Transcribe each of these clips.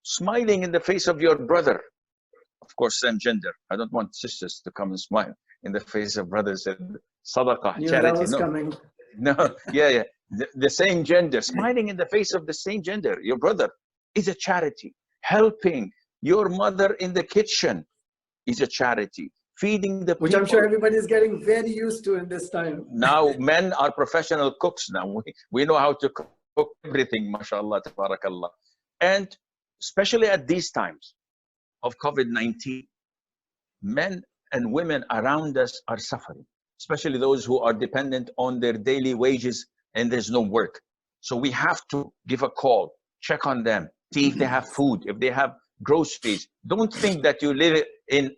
smiling in the face of your brother. Of course, same gender. I don't want sisters to come and smile in the face of brothers and sadaqah, Knew charity. that was No, coming. no, yeah. The same gender, smiling in the face of the same gender, your brother, is a charity. Helping your mother in the kitchen is a charity. Feeding the Which people. I'm sure everybody is getting very used to in this time. Now, men are professional cooks now. We know how to cook everything, mashallah, tabarakallah. And especially at these times of COVID-19, men and women around us are suffering, especially those who are dependent on their daily wages and there's no work. So we have to give a call, check on them, see if they have food, if they have groceries. Don't think that you live in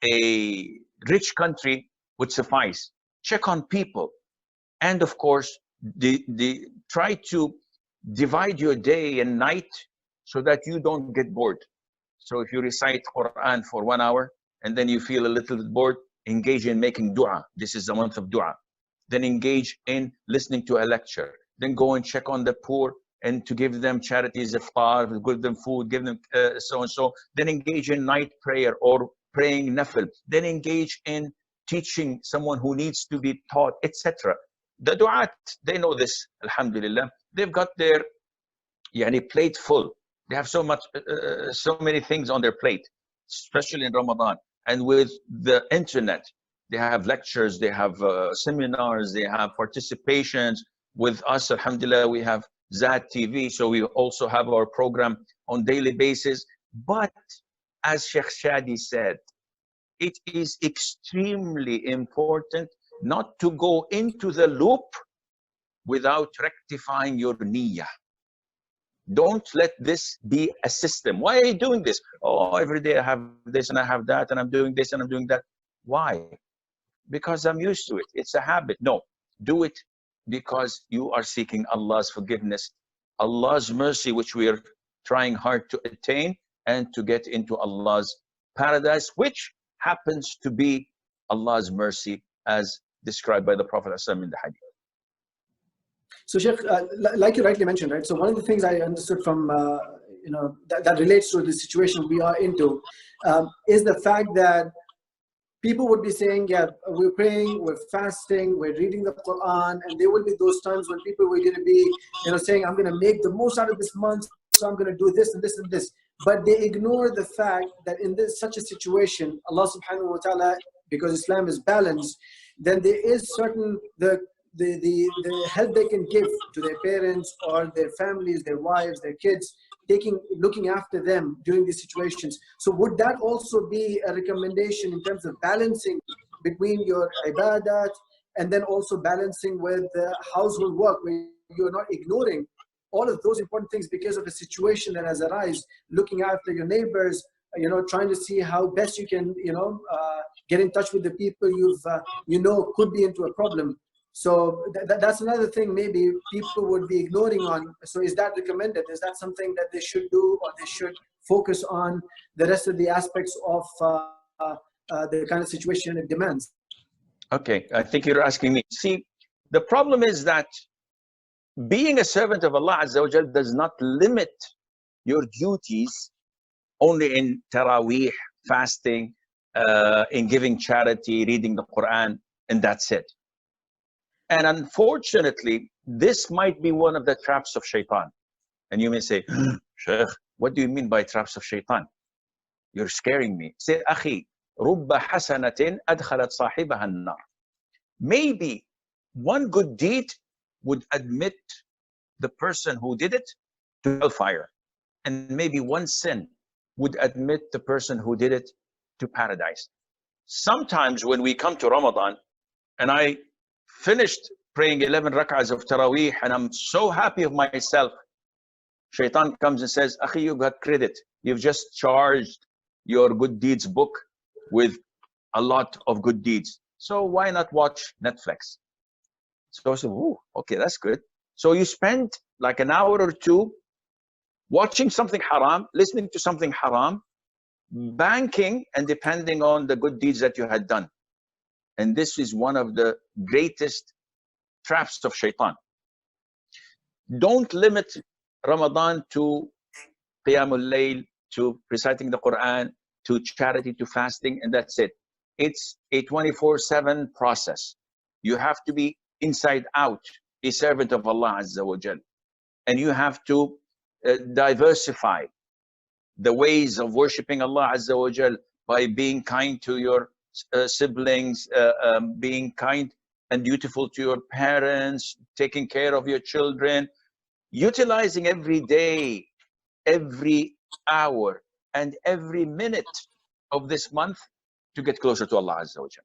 a rich country would suffice. Check on people. And of course, try to divide your day and night so that you don't get bored. So if you recite Quran for 1 hour and then you feel a little bit bored, engage in making dua. This is the month of dua. Then engage in listening to a lecture. Then go and check on the poor and to give them charities, iftar, give them food, give them so and so. Then engage in night prayer or praying nafil. Then engage in teaching someone who needs to be taught, etc. The du'at, they know this, alhamdulillah. They've got their plate full. They have so many things on their plate, especially in Ramadan. And with the internet, they have lectures, they have seminars, they have participations. With us, alhamdulillah, we have Zad TV, so we also have our program on daily basis. But as Sheikh Shadi said, it is extremely important not to go into the loop without rectifying your niyyah. Don't let this be a system. Why are you doing this? Oh, every day I have this and I have that and I'm doing this and I'm doing that. Why? Because I'm used to it. It's a habit. No, do it because you are seeking Allah's forgiveness, Allah's mercy, which we are trying hard to attain and to get into Allah's paradise, which happens to be Allah's mercy as described by the Prophet ﷺ in the hadith. So Sheikh, like you rightly mentioned, right? So one of the things I understood from, that relates to the situation we are into is the fact that people would be saying, yeah, we're praying, we're fasting, we're reading the Quran, and there will be those times when people were going to be, saying, I'm going to make the most out of this month, so I'm going to do this and this and this. But they ignore the fact that in such a situation, Allah subhanahu wa ta'ala, because Islam is balanced, then there is certain, the help they can give to their parents or their families, their wives, their kids, looking after them during these situations. So would that also be a recommendation in terms of balancing between your ibadat and then also balancing with the household work, where you're not ignoring all of those important things because of a situation that has arisen, looking after your neighbors, trying to see how best you can, get in touch with the people could be into a problem. So that's another thing maybe people would be ignoring on. So is that recommended? Is that something that they should do, or they should focus on the rest of the aspects of the kind of situation it demands? Okay, I think you're asking me. See, the problem is that being a servant of Allah Azza wa Jal does not limit your duties only in Taraweeh, fasting, in giving charity, reading the Quran, and that's it. And unfortunately, this might be one of the traps of shaitan. And you may say, Sheikh, what do you mean by traps of shaitan? You're scaring me. Say, Akhi, رُبَّ حَسَنَةٍ أَدْخَلَتْ صَاحِبَهَا النَّارِ. Maybe one good deed would admit the person who did it to hellfire. And maybe one sin would admit the person who did it to paradise. Sometimes when we come to Ramadan, and I finished praying 11 rak'ahs of Taraweeh, and I'm so happy of myself, Shaitan comes and says, Akhi, you got credit. You've just charged your good deeds book with a lot of good deeds. So why not watch Netflix? So I said, ooh, okay, that's good. So you spend like an hour or two watching something haram, listening to something haram, banking and depending on the good deeds that you had done. And this is one of the greatest traps of shaitan. Don't limit Ramadan to Qiyamul Layl, to reciting the Quran, to charity, to fasting, and that's it. It's a 24/7 process. You have to be inside out a servant of Allah Azza wa Jal. And you have to diversify the ways of worshiping Allah Azza wa Jal by being kind to your siblings, being kind and dutiful to your parents, taking care of your children, utilizing every day, every hour, and every minute of this month to get closer to Allah Azza wa Jal.